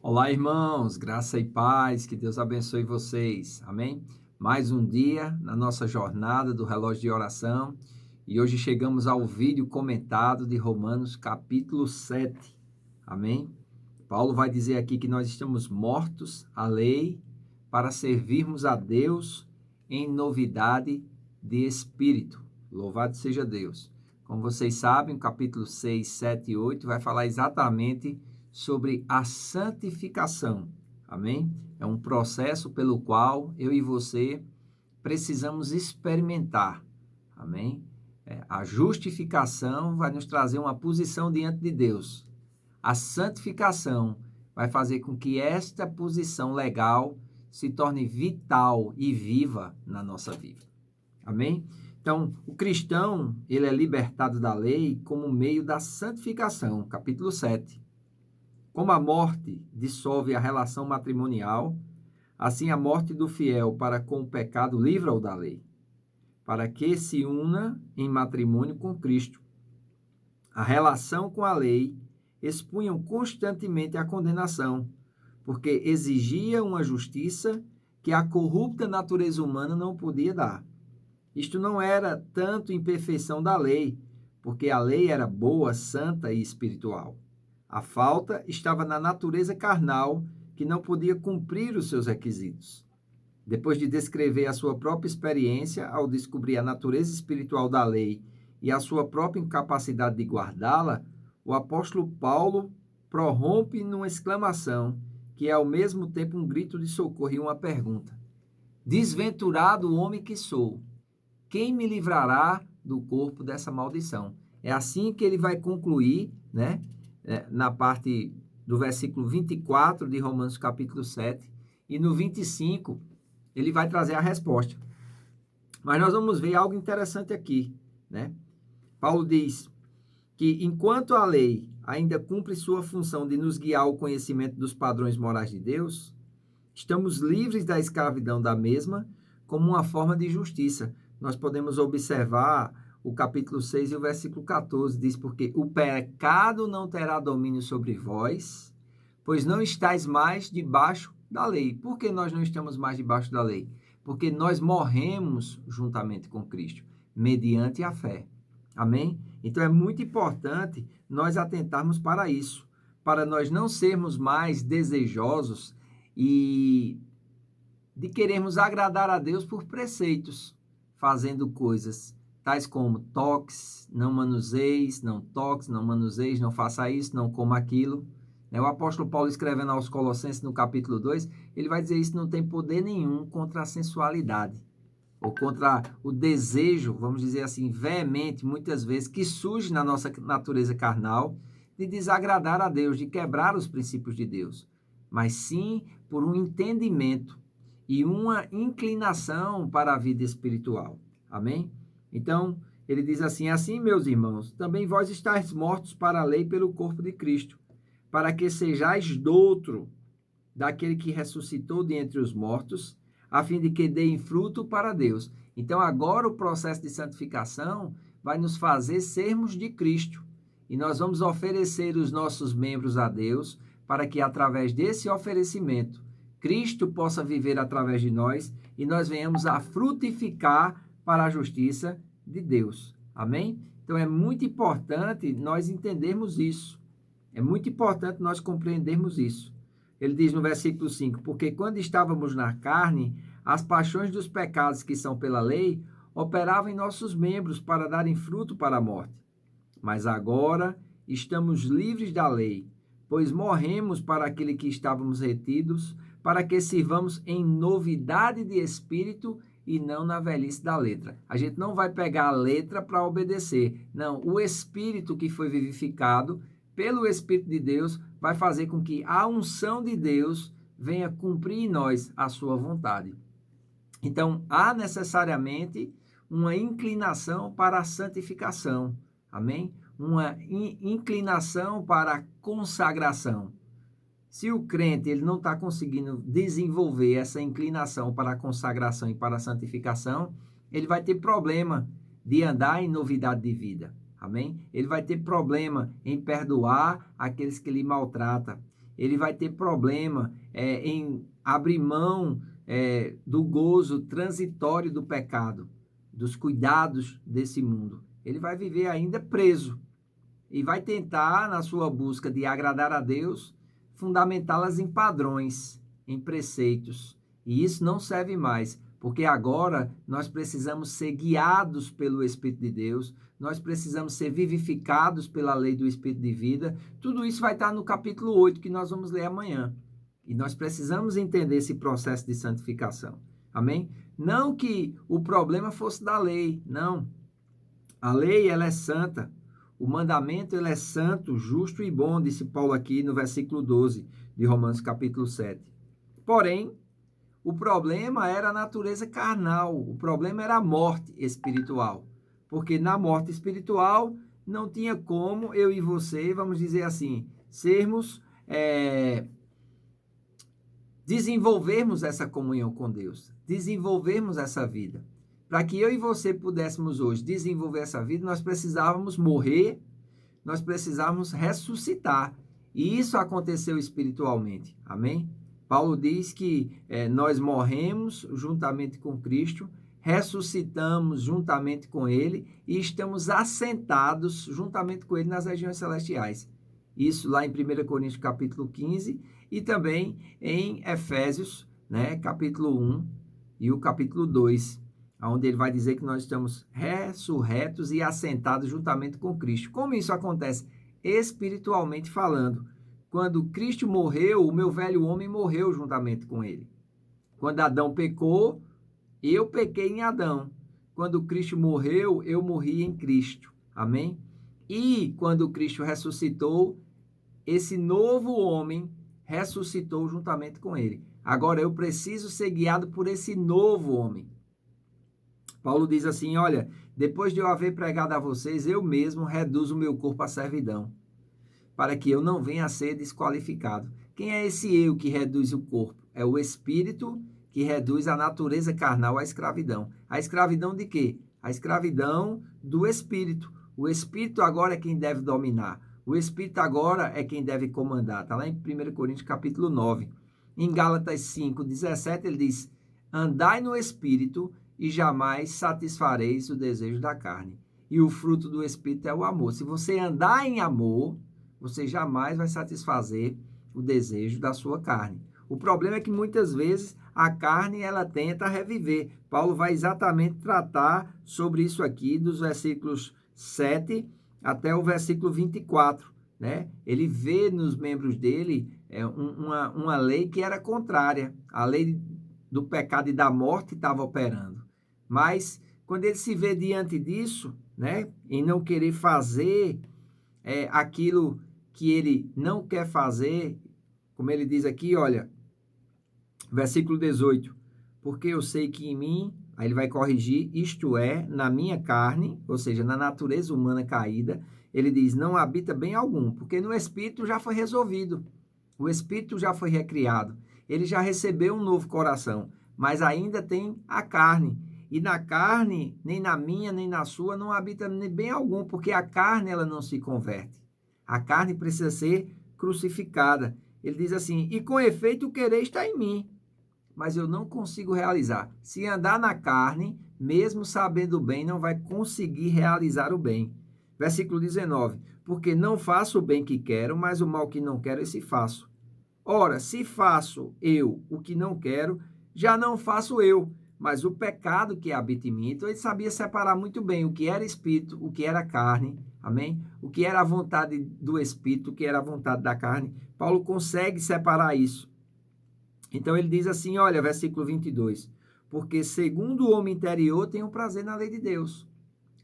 Olá, irmãos, graça e paz, que Deus abençoe vocês, amém? Mais um dia na nossa jornada do relógio de oração e hoje chegamos ao vídeo comentado de Romanos capítulo 7, amém? Paulo vai dizer aqui que nós estamos mortos à lei para servirmos a Deus em novidade de espírito. Louvado seja Deus. Como vocês sabem, o capítulo 6, 7 e 8 vai falar exatamente sobre a santificação, amém? É um processo pelo qual eu e você precisamos experimentar, amém? A justificação vai nos trazer uma posição diante de Deus. A santificação vai fazer com que esta posição legal se torne vital e viva na nossa vida, amém? Então, o cristão, ele é libertado da lei como meio da santificação, capítulo 7. Como a morte dissolve a relação matrimonial, assim a morte do fiel para com o pecado livra-o da lei, para que se una em matrimônio com Cristo. A relação com a lei expunham constantemente a condenação, porque exigia uma justiça que a corrupta natureza humana não podia dar. Isto não era tanto imperfeição da lei, porque a lei era boa, santa e espiritual. A falta estava na natureza carnal, que não podia cumprir os seus requisitos. Depois de descrever a sua própria experiência ao descobrir a natureza espiritual da lei e a sua própria incapacidade de guardá-la, o apóstolo Paulo prorrompe numa exclamação, que é ao mesmo tempo um grito de socorro e uma pergunta. Desventurado homem que sou, quem me livrará do corpo dessa maldição? É assim que ele vai concluir, né? Na parte do versículo 24 de Romanos capítulo 7, e no 25 ele vai trazer a resposta. Mas nós vamos ver algo interessante aqui, né? Paulo diz que enquanto a lei ainda cumpre sua função de nos guiar ao conhecimento dos padrões morais de Deus, estamos livres da escravidão da mesma como uma forma de justiça. Nós podemos observar o capítulo 6 e o versículo 14, diz, porque o pecado não terá domínio sobre vós, pois não estáis mais debaixo da lei. Por que nós não estamos mais debaixo da lei? Porque nós morremos juntamente com Cristo, mediante a fé. Amém? Então é muito importante nós atentarmos para isso, para nós não sermos mais desejosos e de querermos agradar a Deus por preceitos, fazendo coisas tais como toques, não manuseis, não toques, não manuseis, não faça isso, não coma aquilo. O apóstolo Paulo, escrevendo aos Colossenses no capítulo 2, ele vai dizer isso não tem poder nenhum contra a sensualidade, ou contra o desejo, vamos dizer assim, veemente, muitas vezes, que surge na nossa natureza carnal, de desagradar a Deus, de quebrar os princípios de Deus, mas sim por um entendimento e uma inclinação para a vida espiritual. Amém? Então, ele diz assim, assim, meus irmãos, também vós estáis mortos para a lei pelo corpo de Cristo, para que sejais doutro daquele que ressuscitou de entre os mortos, a fim de que deem fruto para Deus. Então, agora o processo de santificação vai nos fazer sermos de Cristo. E nós vamos oferecer os nossos membros a Deus, para que através desse oferecimento, Cristo possa viver através de nós e nós venhamos a frutificar para a justiça de Deus. Amém? Então é muito importante nós entendermos isso. É muito importante nós compreendermos isso. Ele diz no versículo 5, porque quando estávamos na carne, as paixões dos pecados que são pela lei operavam em nossos membros para darem fruto para a morte. Mas agora estamos livres da lei, pois morremos para aquele que estávamos retidos, para que sirvamos em novidade de espírito e não na velhice da letra. A gente não vai pegar a letra para obedecer. Não, o espírito que foi vivificado pelo Espírito de Deus vai fazer com que a unção de Deus venha cumprir em nós a sua vontade. Então, há necessariamente uma inclinação para a santificação. Amém? Uma inclinação para a consagração. Se o crente ele não está conseguindo desenvolver essa inclinação para a consagração e para a santificação, ele vai ter problema de andar em novidade de vida. Amém? Ele vai ter problema em perdoar aqueles que lhe maltratam. ele vai ter problema em abrir mão do gozo transitório do pecado, dos cuidados desse mundo. Ele vai viver ainda preso e vai tentar, na sua busca de agradar a Deus, fundamentá-las em padrões, em preceitos. E isso não serve mais, porque agora nós precisamos ser guiados pelo Espírito de Deus, nós precisamos ser vivificados pela lei do Espírito de vida. Tudo isso vai estar no capítulo 8, que nós vamos ler amanhã. E nós precisamos entender esse processo de santificação. Amém? Não que o problema fosse da lei, não. A lei, ela é santa. O mandamento, ele é santo, justo e bom, disse Paulo aqui no versículo 12 de Romanos capítulo 7. Porém, o problema era a natureza carnal, o problema era a morte espiritual. Porque na morte espiritual não tinha como eu e você, vamos dizer assim, desenvolvermos essa comunhão com Deus, desenvolvermos essa vida. Para que eu e você pudéssemos hoje desenvolver essa vida, nós precisávamos morrer, nós precisávamos ressuscitar. E isso aconteceu espiritualmente. Amém? Paulo diz que nós morremos juntamente com Cristo, ressuscitamos juntamente com Ele e estamos assentados juntamente com Ele nas regiões celestiais. Isso lá em 1 Coríntios capítulo 15 e também em Efésios, capítulo 1 e o capítulo 2, onde ele vai dizer que nós estamos ressurretos e assentados juntamente com Cristo. Como isso acontece? Espiritualmente falando. Quando Cristo morreu, o meu velho homem morreu juntamente com ele. Quando Adão pecou, eu pequei em Adão. Quando Cristo morreu, eu morri em Cristo. Amém? E quando Cristo ressuscitou, esse novo homem ressuscitou juntamente com ele. Agora eu preciso ser guiado por esse novo homem. Paulo diz assim, olha, depois de eu haver pregado a vocês, eu mesmo reduzo o meu corpo à servidão, para que eu não venha a ser desqualificado. Quem é esse eu que reduz o corpo? É o Espírito que reduz a natureza carnal à escravidão. A escravidão de quê? A escravidão do Espírito. O Espírito agora é quem deve dominar. O Espírito agora é quem deve comandar. Está lá em 1 Coríntios capítulo 9. Em Gálatas 5, 17, ele diz, andai no Espírito e jamais satisfareis o desejo da carne. E o fruto do Espírito é o amor. Se você andar em amor, você jamais vai satisfazer o desejo da sua carne. O problema é que muitas vezes a carne ela tenta reviver. Paulo vai exatamente tratar sobre isso aqui, dos versículos 7 até o versículo 24. Ele vê nos membros dele uma lei que era contrária. A lei do pecado e da morte estava operando. Mas quando ele se vê diante disso, em não querer fazer aquilo que ele não quer fazer, como ele diz aqui, olha, versículo 18, porque eu sei que em mim, aí ele vai corrigir, isto é, na minha carne, ou seja, na natureza humana caída, ele diz, não habita bem algum, porque no Espírito já foi resolvido, o Espírito já foi recriado, ele já recebeu um novo coração, mas ainda tem a carne. E na carne, nem na minha, nem na sua, não habita bem algum, porque a carne ela não se converte. A carne precisa ser crucificada. Ele diz assim, e com efeito o querer está em mim, mas eu não consigo realizar. Se andar na carne, mesmo sabendo o bem, não vai conseguir realizar o bem. Versículo 19, porque não faço o bem que quero, mas o mal que não quero, esse faço. Ora, se faço eu o que não quero, já não faço eu, mas o pecado que habita em mim. Então ele sabia separar muito bem o que era espírito, o que era carne, amém? O que era a vontade do espírito, o que era a vontade da carne. Paulo consegue separar isso. Então ele diz assim, olha, versículo 22, porque segundo o homem interior tenho prazer na lei de Deus.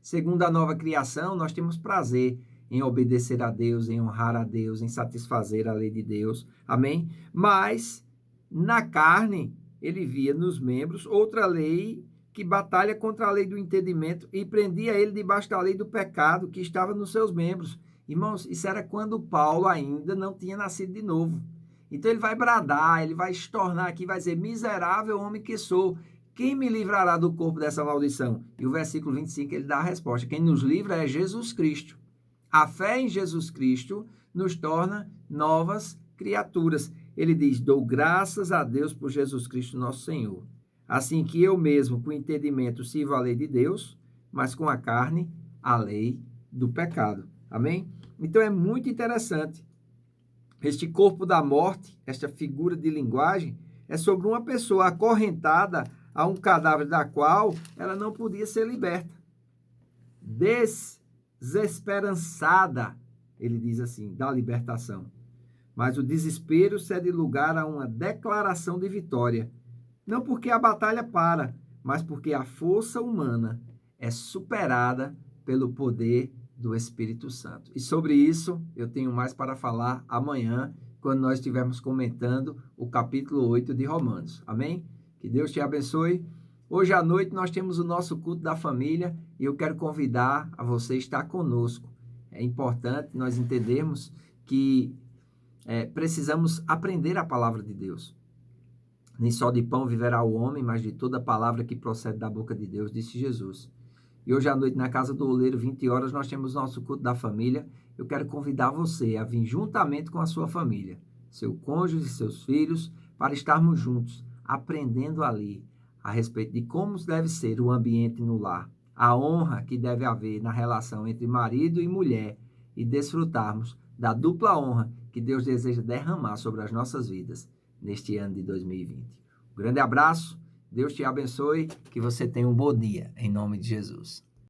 Segundo a nova criação, nós temos prazer em obedecer a Deus, em honrar a Deus, em satisfazer a lei de Deus, amém? Mas na carne ele via nos membros outra lei que batalha contra a lei do entendimento e prendia ele debaixo da lei do pecado que estava nos seus membros. Irmãos, isso era quando Paulo ainda não tinha nascido de novo. Então ele vai bradar, ele vai estornar aqui, vai dizer, miserável homem que sou, quem me livrará do corpo dessa maldição? E o versículo 25 ele dá a resposta, quem nos livra é Jesus Cristo. A fé em Jesus Cristo nos torna novas criaturas. Ele diz: dou graças a Deus por Jesus Cristo nosso Senhor. Assim que eu mesmo, com entendimento, sirvo a lei de Deus, mas com a carne, a lei do pecado. Amém? Então é muito interessante. Este corpo da morte, esta figura de linguagem, é sobre uma pessoa acorrentada a um cadáver da qual ela não podia ser liberta. Desesperançada, ele diz assim, da libertação. Mas o desespero cede lugar a uma declaração de vitória. Não porque a batalha para, mas porque a força humana é superada pelo poder do Espírito Santo. E sobre isso eu tenho mais para falar amanhã, quando nós estivermos comentando o capítulo 8 de Romanos. Amém? Que Deus te abençoe. Hoje à noite nós temos o nosso culto da família e eu quero convidar a você a estar conosco. É importante nós entendermos que precisamos aprender a palavra de Deus. Nem só de pão viverá o homem, mas de toda palavra que procede da boca de Deus, disse Jesus. E hoje à noite, na Casa do Oleiro, 20 horas, nós temos nosso culto da família. Eu quero convidar você a vir juntamente com a sua família, seu cônjuge e seus filhos, para estarmos juntos, aprendendo ali a respeito de como deve ser o ambiente no lar, a honra que deve haver na relação entre marido e mulher e desfrutarmos da dupla honra que Deus deseja derramar sobre as nossas vidas neste ano de 2020. Um grande abraço, Deus te abençoe, que você tenha um bom dia, em nome de Jesus.